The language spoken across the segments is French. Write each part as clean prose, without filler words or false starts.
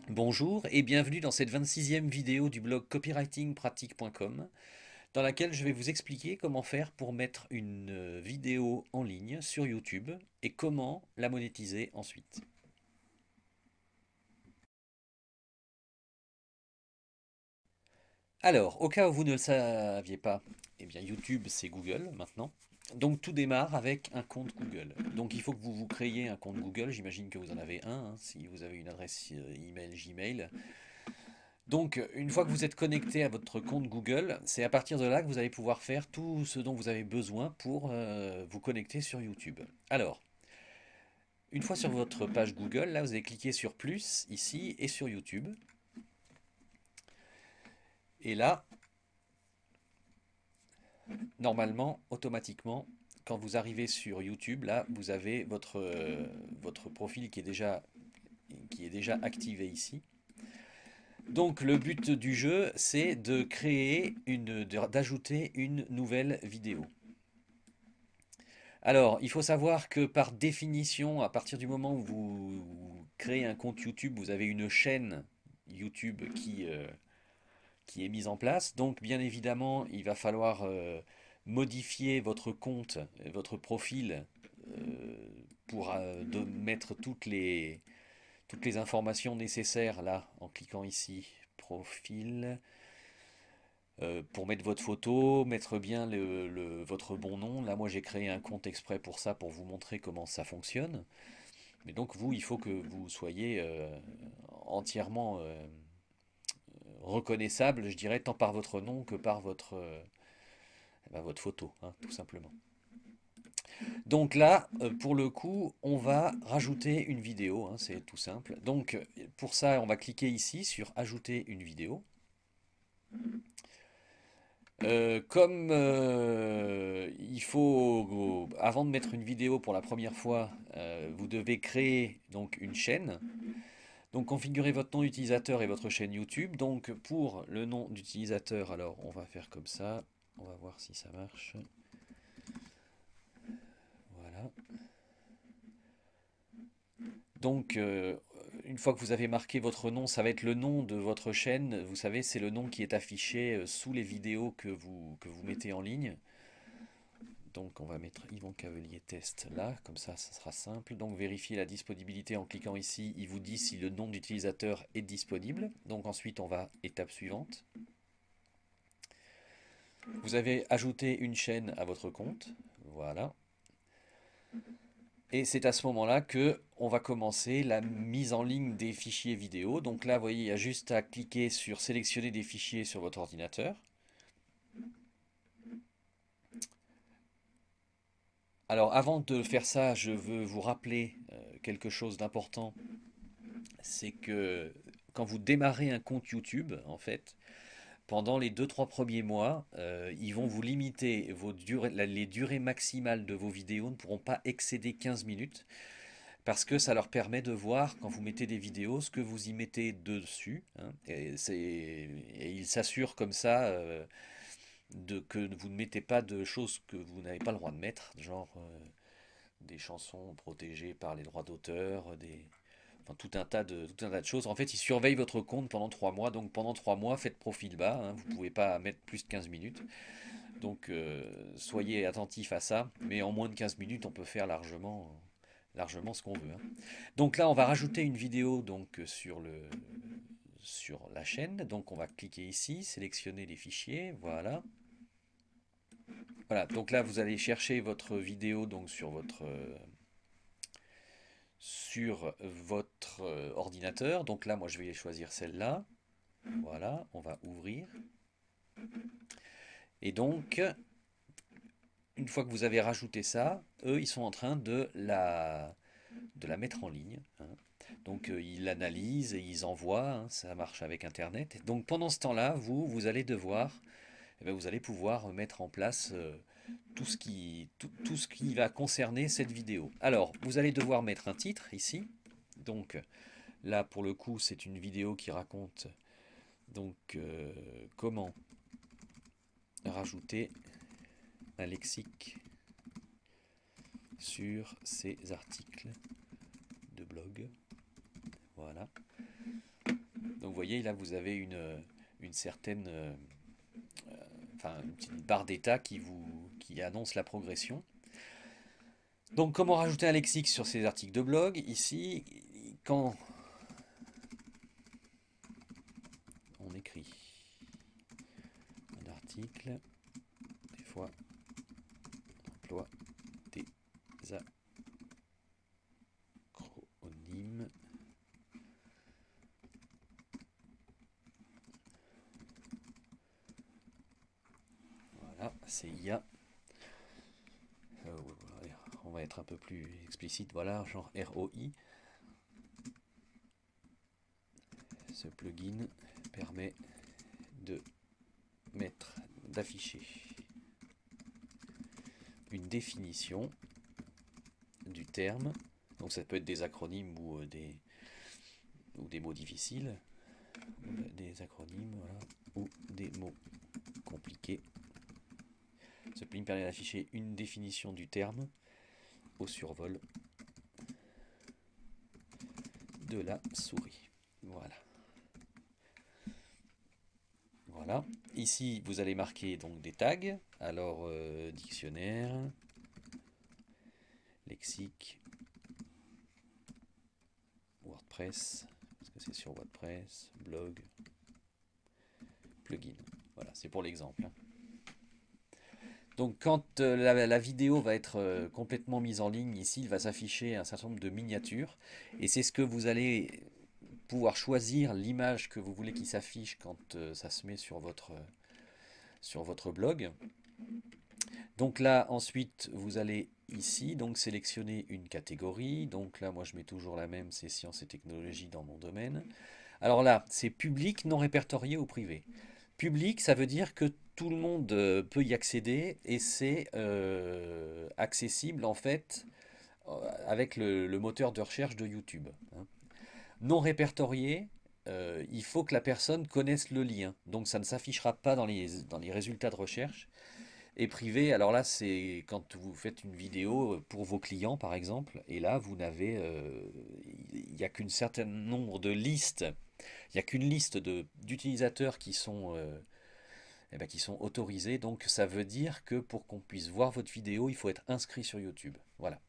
Bonjour et bienvenue dans cette 26e vidéo du blog copywritingpratique.com dans laquelle je vais vous expliquer comment faire pour mettre une vidéo en ligne sur YouTube et comment la monétiser ensuite. Alors, au cas où vous ne le saviez pas, eh bien YouTube c'est Google maintenant. Donc tout démarre avec un compte Google. Donc il faut que vous vous créiez un compte Google, j'imagine que vous en avez un, hein, si vous avez une adresse email Gmail. Donc, une fois que vous êtes connecté à votre compte Google, c'est à partir de là que vous allez pouvoir faire tout ce dont vous avez besoin pour vous connecter sur YouTube. Alors, une fois sur votre page Google, là, vous allez cliquer sur plus ici et sur YouTube. Et là, normalement, automatiquement, quand vous arrivez sur YouTube, là, vous avez votre profil qui est déjà activé ici. Donc le but du jeu, c'est de d'ajouter une nouvelle vidéo. Alors, il faut savoir que par définition, à partir du moment où vous créez un compte YouTube, vous avez une chaîne YouTube qui est mise en place. Donc, bien évidemment, il va falloir modifier votre compte, votre profil, pour mettre toutes les informations nécessaires là, en cliquant ici, profil. Pour mettre votre photo, mettre bien votre bon nom. Là, moi, j'ai créé un compte exprès pour ça, pour vous montrer comment ça fonctionne. Mais donc, vous, il faut que vous soyez entièrement reconnaissable, je dirais, tant par votre nom que par votre photo, hein, tout simplement. Donc là, pour le coup, on va rajouter une vidéo, hein, c'est tout simple. Donc, pour ça, on va cliquer ici sur Ajouter une vidéo. Comme il faut, avant de mettre une vidéo pour la première fois, vous devez créer donc une chaîne. Donc configurez votre nom d'utilisateur et votre chaîne YouTube. Donc pour le nom d'utilisateur, alors on va faire comme ça. On va voir si ça marche. Voilà. Donc une fois que vous avez marqué votre nom, ça va être le nom de votre chaîne. Vous savez, c'est le nom qui est affiché sous les vidéos que vous mettez en ligne. Donc on va mettre Yvon Cavelier test là, comme ça sera simple. Donc vérifier la disponibilité en cliquant ici, il vous dit si le nom d'utilisateur est disponible. Donc ensuite on va étape suivante. Vous avez ajouté une chaîne à votre compte, voilà. Et c'est à ce moment-là que on va commencer la mise en ligne des fichiers vidéo. Donc là, vous voyez, il y a juste à cliquer sur sélectionner des fichiers sur votre ordinateur. Alors avant de faire ça, je veux vous rappeler quelque chose d'important, c'est que quand vous démarrez un compte YouTube, en fait, pendant les 2-3 premiers mois, ils vont vous limiter les durées maximales de vos vidéos ne pourront pas excéder 15 minutes parce que ça leur permet de voir quand vous mettez des vidéos ce que vous y mettez dessus, hein, et ils s'assurent comme ça que vous ne mettez pas de choses que vous n'avez pas le droit de mettre, genre des chansons protégées par les droits d'auteur, enfin, tout un tas de choses. En fait, ils surveillent votre compte pendant 3 mois. Donc pendant 3 mois, faites profil bas, hein, vous ne pouvez pas mettre plus de 15 minutes. Donc soyez attentifs à ça. Mais en moins de 15 minutes, on peut faire largement ce qu'on veut, hein. Donc là, on va rajouter une vidéo donc, sur la chaîne. Donc on va cliquer ici, sélectionner les fichiers, voilà. Voilà, donc là vous allez chercher votre vidéo donc sur votre ordinateur. Donc là, moi, je vais choisir celle-là. Voilà, on va ouvrir. Et donc, une fois que vous avez rajouté ça, eux, ils sont en train de la mettre en ligne, hein. Donc, ils l'analysent et ils envoient, hein, ça marche avec Internet. Donc, pendant ce temps-là, vous allez devoir, eh bien, vous allez pouvoir mettre en place tout ce qui va concerner cette vidéo. Alors, vous allez devoir mettre un titre ici. Donc, Là, pour le coup, c'est une vidéo qui raconte donc comment rajouter un lexique sur ces articles de blog. Voilà. Donc vous voyez, là, vous avez une certaine... enfin, une petite barre d'état qui annonce la progression. Donc, comment rajouter un lexique sur ces articles de blog? Ici, quand on écrit un article, des fois, on emploie des acronymes. Voilà, CIA. On va être un peu plus explicite, voilà, genre ROI. Ce plugin permet de d'afficher une définition du terme. Donc ça peut être des acronymes ou des mots difficiles, des acronymes, voilà, ou des mots compliqués. Ce plugin permet d'afficher une définition du terme au survol de la souris. Voilà. Voilà. Ici, vous allez marquer donc des tags. Alors, dictionnaire, lexique, WordPress, parce que c'est sur WordPress, blog, plugin. Voilà, c'est pour l'exemple. Donc quand la vidéo va être complètement mise en ligne, ici, il va s'afficher un certain nombre de miniatures. Et c'est ce que vous allez pouvoir choisir, l'image que vous voulez qu'il s'affiche quand ça se met sur votre blog. Donc là, ensuite, vous allez ici donc sélectionner une catégorie. Donc là, moi, je mets toujours la même, c'est sciences et technologies dans mon domaine. Alors là, c'est public, non répertorié ou privé. Public, ça veut dire que tout le monde peut y accéder et c'est accessible en fait avec le moteur de recherche de YouTube, hein. Non répertorié, il faut que la personne connaisse le lien. Donc ça ne s'affichera pas dans les résultats de recherche. Et privé, alors là, c'est quand vous faites une vidéo pour vos clients, par exemple, et là, vous n'avez, il n'y a qu'une certaine nombre de listes, il n'y a qu'une liste d'utilisateurs eh ben, qui sont autorisés. Donc, ça veut dire que pour qu'on puisse voir votre vidéo, il faut être inscrit sur YouTube. Voilà.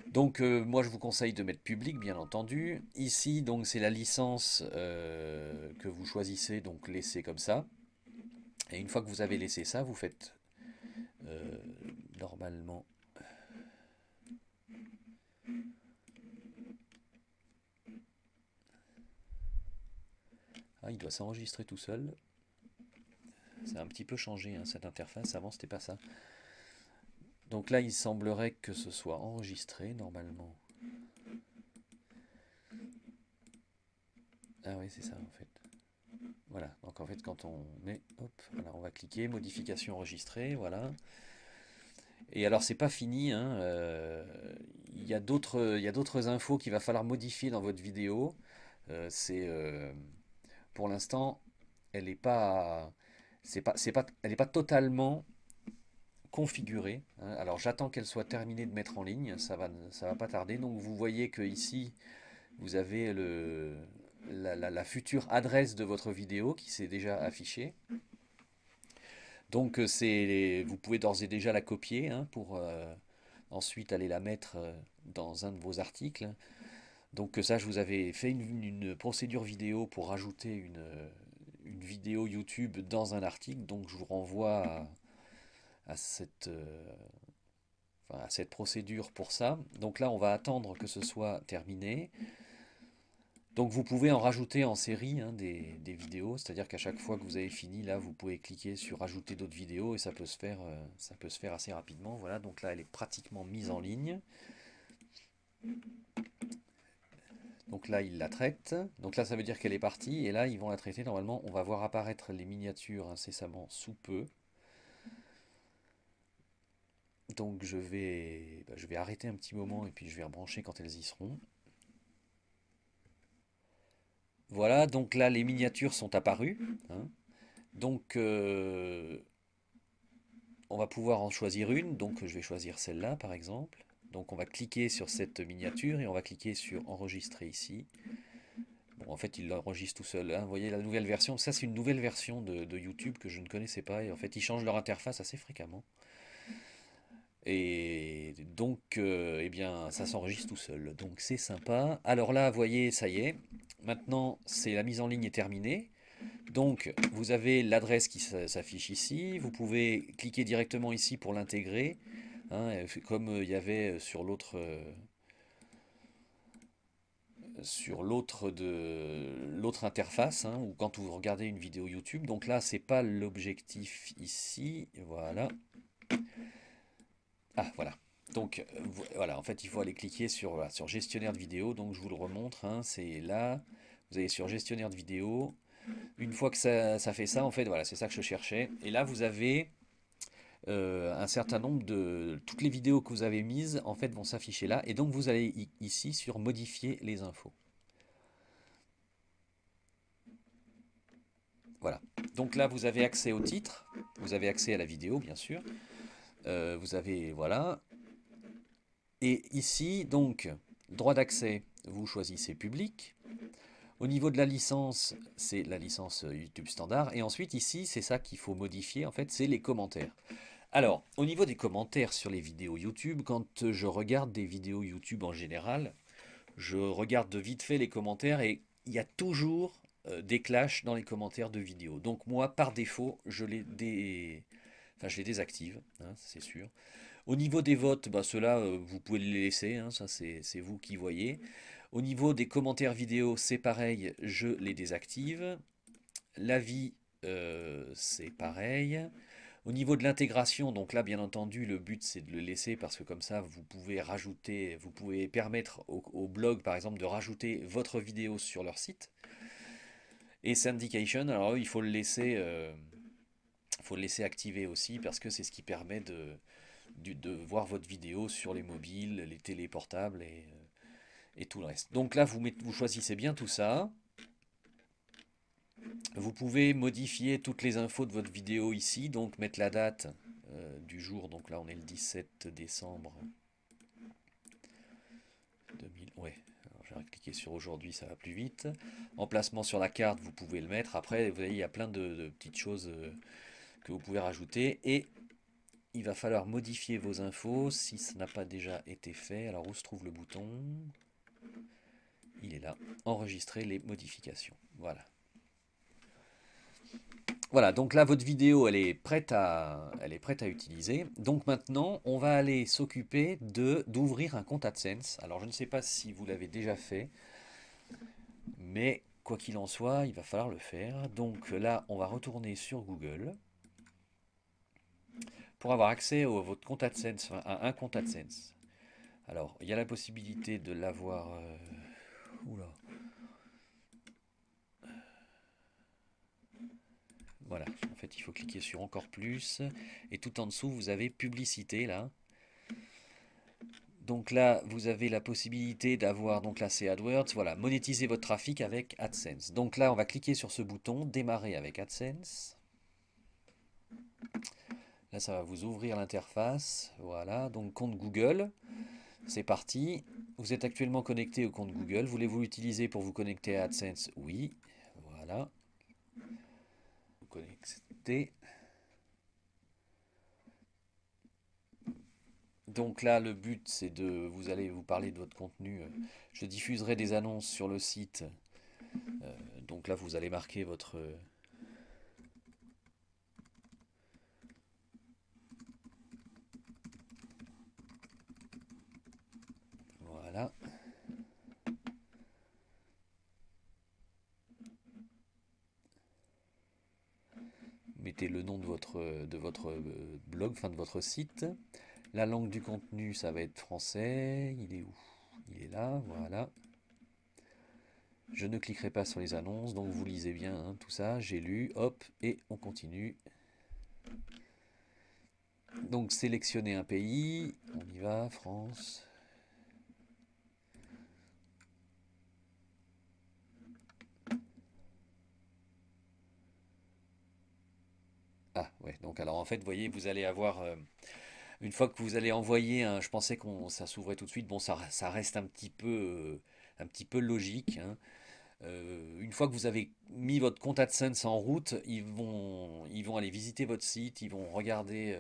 Donc, moi, je vous conseille de mettre public, bien entendu. Ici, donc, c'est la licence que vous choisissez, donc laissez comme ça. Et une fois que vous avez laissé ça, vous faites euh, normalement. Ah, il doit s'enregistrer tout seul. Ça a un petit peu changé, hein, cette interface. Avant, c'était pas ça. Donc là, il semblerait que ce soit enregistré normalement. Ah oui, c'est ça en fait. Voilà. Donc en fait, quand on met, hop, voilà, on va cliquer modification enregistrée, voilà. Et alors, c'est pas fini, hein, il y a d'autres infos qu'il va falloir modifier dans votre vidéo. C'est pour l'instant, elle n'est pas, elle est pas totalement configurée, hein. Alors j'attends qu'elle soit terminée de mettre en ligne, ça va pas tarder. Donc vous voyez que ici vous avez la future adresse de votre vidéo qui s'est déjà affichée. Donc vous pouvez d'ores et déjà la copier, hein, pour ensuite aller la mettre dans un de vos articles. Donc ça, je vous avais fait une procédure vidéo pour rajouter une vidéo YouTube dans un article. Donc je vous renvoie à à cette procédure pour ça. Donc là, on va attendre que ce soit terminé. Donc vous pouvez en rajouter en série, hein, des vidéos, c'est-à-dire qu'à chaque fois que vous avez fini, là, vous pouvez cliquer sur ajouter d'autres vidéos et ça peut se faire assez rapidement. Voilà, donc là, elle est pratiquement mise en ligne. Donc là, il la traite. Donc là, ça veut dire qu'elle est partie. Et là, ils vont la traiter. Normalement, on va voir apparaître les miniatures incessamment sous peu. Donc je vais arrêter un petit moment et puis je vais rebrancher quand elles y seront. Voilà, donc là les miniatures sont apparues, hein. Donc on va pouvoir en choisir une, donc je vais choisir celle-là par exemple. Donc on va cliquer sur cette miniature et on va cliquer sur enregistrer ici. Bon, en fait il l'enregistre tout seul, hein. Vous voyez la nouvelle version, ça c'est une nouvelle version de YouTube que je ne connaissais pas et en fait ils changent leur interface assez fréquemment. Et donc, eh bien, ça s'enregistre tout seul. Donc c'est sympa. Alors là, vous voyez, ça y est. Maintenant, c'est la mise en ligne est terminée. Donc, vous avez l'adresse qui s'affiche ici. Vous pouvez cliquer directement ici pour l'intégrer, hein, comme il y avait sur l'autre interface, hein, ou quand vous regardez une vidéo YouTube. Donc là, c'est pas l'objectif ici. Voilà. Ah, voilà. Donc, voilà, en fait, il faut aller cliquer sur, voilà, sur gestionnaire de vidéo. Donc, je vous le remontre, hein, c'est là. Vous allez sur gestionnaire de vidéo. Une fois que ça fait ça, en fait, voilà, c'est ça que je cherchais. Et là, vous avez un certain nombre de... Toutes les vidéos que vous avez mises, en fait, vont s'afficher là. Et donc, vous allez ici sur modifier les infos. Voilà. Donc là, vous avez accès au titre. Vous avez accès à la vidéo, bien sûr. Vous avez, voilà. Et ici, donc, droit d'accès, vous choisissez public. Au niveau de la licence, c'est la licence YouTube standard. Et ensuite, ici, c'est ça qu'il faut modifier, en fait, c'est les commentaires. Alors, au niveau des commentaires sur les vidéos YouTube, quand je regarde des vidéos YouTube en général, je regarde de vite fait les commentaires et il y a toujours des clashs dans les commentaires de vidéos. Donc moi, par défaut, enfin, je les désactive, hein, c'est sûr. Au niveau des votes, bah, ceux-là, vous pouvez les laisser, hein, ça c'est vous qui voyez. Au niveau des commentaires vidéo, c'est pareil, je les désactive. L'avis, c'est pareil. Au niveau de l'intégration, donc là, bien entendu, le but c'est de le laisser parce que comme ça, vous pouvez rajouter, vous pouvez permettre au blog, par exemple, de rajouter votre vidéo sur leur site. Et syndication, alors il faut le laisser activer aussi parce que c'est ce qui permet de voir votre vidéo sur les mobiles, les téléportables et tout le reste. Donc là, vous choisissez bien tout ça. Vous pouvez modifier toutes les infos de votre vidéo ici, donc mettre la date du jour. Donc là, on est le 17 décembre 2000. Ouais, alors, je vais cliquer sur aujourd'hui, ça va plus vite. Emplacement sur la carte, vous pouvez le mettre. Après, vous voyez, il y a plein de petites choses que vous pouvez rajouter. Et il va falloir modifier vos infos si ça n'a pas déjà été fait. Alors, où se trouve le bouton? Il est là. Enregistrer les modifications. Voilà. Voilà, donc là, votre vidéo, elle est prête à utiliser. Donc maintenant, on va aller s'occuper d'ouvrir un compte AdSense. Alors, je ne sais pas si vous l'avez déjà fait, mais quoi qu'il en soit, il va falloir le faire. Donc là, on va retourner sur Google pour avoir accès à votre compte AdSense, enfin, à un compte AdSense. Alors, il y a la possibilité de l'avoir... Oula. Voilà, en fait, il faut cliquer sur encore plus. Et tout en dessous, vous avez publicité, là. Donc là, vous avez la possibilité d'avoir, donc là c'est AdWords, voilà, monétiser votre trafic avec AdSense. Donc là, on va cliquer sur ce bouton, démarrer avec AdSense. Là, ça va vous ouvrir l'interface. Voilà, donc compte Google. C'est parti. Vous êtes actuellement connecté au compte Google. Voulez-vous l'utiliser pour vous connecter à AdSense? Oui. Voilà. Vous connectez. Donc là, le but, c'est de... Vous allez vous parler de votre contenu. Je diffuserai des annonces sur le site. Donc là, vous allez marquer votre... Voilà. Mettez le nom de votre blog, enfin de votre site. La langue du contenu, ça va être français. Il est où? Il est là, voilà. Je ne cliquerai pas sur les annonces, donc vous lisez bien hein, tout ça. J'ai lu, hop, et on continue. Donc sélectionnez un pays, on y va, France. Ah ouais, donc alors en fait, vous voyez, vous allez avoir, une fois que vous allez envoyer je pensais qu'on ça s'ouvrait tout de suite, bon ça reste un petit peu logique, hein. Une fois que vous avez mis votre compte AdSense en route, ils vont aller visiter votre site, ils vont regarder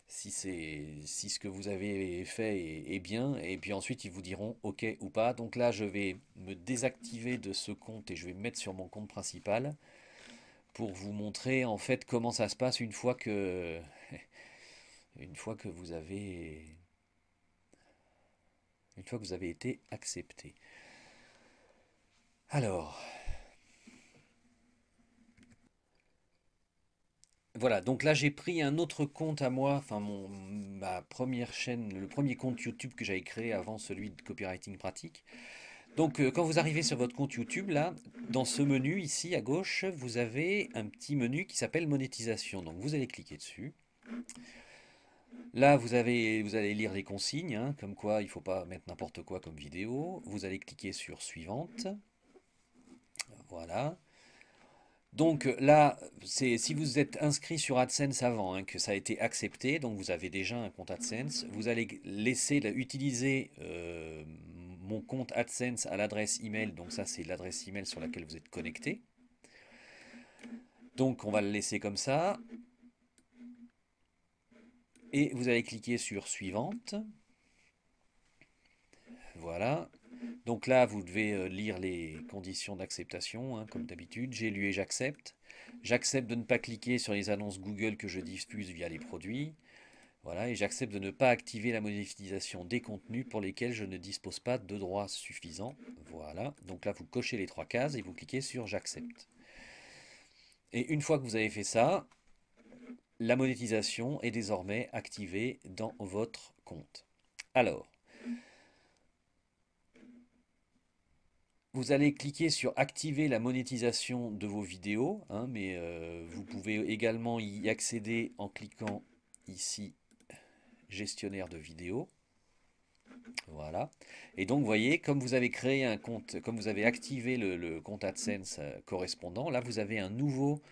si ce que vous avez fait est bien, et puis ensuite ils vous diront OK ou pas. Donc là, je vais me désactiver de ce compte et je vais me mettre sur mon compte principal pour vous montrer en fait comment ça se passe une fois que vous avez une fois que vous avez été accepté. Alors, voilà, donc là j'ai pris un autre compte à moi, enfin ma première chaîne, le premier compte YouTube que j'avais créé avant celui de Copywriting Pratique. Donc quand vous arrivez sur votre compte YouTube, là, dans ce menu ici à gauche, vous avez un petit menu qui s'appelle monétisation. Donc vous allez cliquer dessus. Là, vous allez lire les consignes, hein, comme quoi il ne faut pas mettre n'importe quoi comme vidéo. Vous allez cliquer sur suivante. Voilà. Donc là, c'est si vous êtes inscrit sur AdSense avant, hein, que ça a été accepté, donc vous avez déjà un compte AdSense, vous allez laisser utiliser mon compte AdSense à l'adresse email, donc ça c'est l'adresse email sur laquelle vous êtes connecté. Donc on va le laisser comme ça, et vous allez cliquer sur suivante. Voilà. Donc là, vous devez lire les conditions d'acceptation, hein, comme d'habitude. J'ai lu et j'accepte. J'accepte de ne pas cliquer sur les annonces Google que je diffuse via les produits. Voilà, et j'accepte de ne pas activer la monétisation des contenus pour lesquels je ne dispose pas de droits suffisants. Voilà, donc là vous cochez les trois cases et vous cliquez sur j'accepte. Et une fois que vous avez fait ça, la monétisation est désormais activée dans votre compte. Alors, vous allez cliquer sur activer la monétisation de vos vidéos, hein, mais vous pouvez également y accéder en cliquant ici gestionnaire de vidéos. Voilà. Et donc, vous voyez, comme vous avez créé un compte, comme vous avez activé le compte AdSense correspondant, là, vous avez un nouveau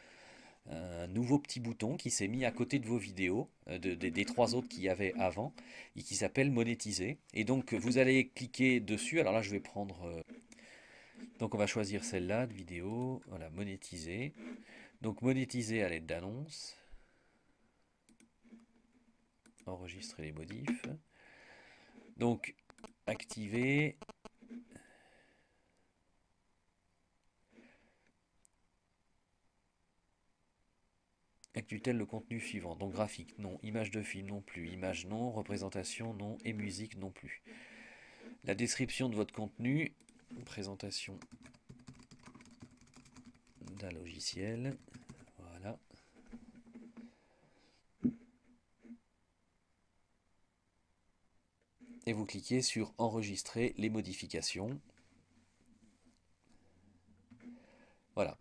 petit bouton qui s'est mis à côté de vos vidéos, des trois autres qu'il y avait avant, et qui s'appelle monétiser. Et donc, vous allez cliquer dessus. Alors là, je vais prendre. Donc, on va choisir celle-là de vidéo. Voilà, monétiser. Donc, monétiser à l'aide d'annonces. Enregistrer les modifs. Donc, activer. Inclut-elle le contenu suivant? Donc graphique, non. Image de film, non plus. Image, non. Représentation, non. Et musique, non plus. La description de votre contenu. Présentation d'un logiciel. Voilà. Et vous cliquez sur enregistrer les modifications. Voilà.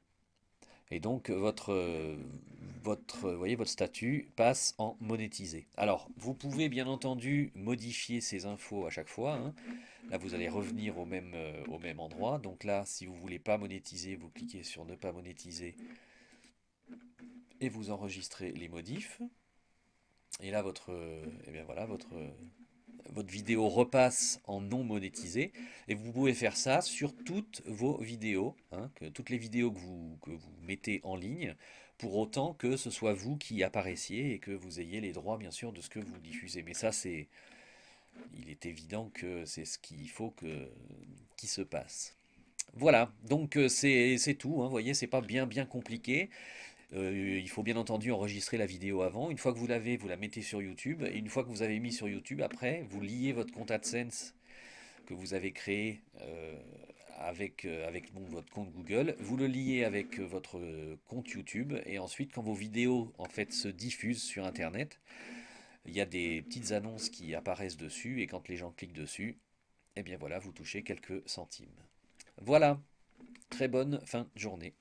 Et donc voyez, votre statut passe en monétisé. Alors, vous pouvez bien entendu modifier ces infos à chaque fois, hein. Là, vous allez revenir au même endroit. Donc là, si vous ne voulez pas monétiser, vous cliquez sur ne pas monétiser et vous enregistrez les modifs. Et là, eh bien voilà, votre vidéo repasse en non monétisé. Et vous pouvez faire ça sur toutes vos vidéos, hein, toutes les vidéos que vous mettez en ligne, pour autant que ce soit vous qui apparaissiez et que vous ayez les droits, bien sûr, de ce que vous diffusez. Mais ça, il est évident que c'est ce qu'il faut qui se passe. Voilà, donc c'est tout, hein, vous voyez, c'est pas bien compliqué. Il faut bien entendu enregistrer la vidéo avant. Une fois que vous l'avez, vous la mettez sur YouTube. Et une fois que vous avez mis sur YouTube, après, vous liez votre compte AdSense que vous avez créé avec bon, votre compte Google. Vous le liez avec votre compte YouTube. Et ensuite, quand vos vidéos en fait se diffusent sur Internet, il y a des petites annonces qui apparaissent dessus. Et quand les gens cliquent dessus, eh bien voilà, vous touchez quelques centimes. Voilà, très bonne fin de journée.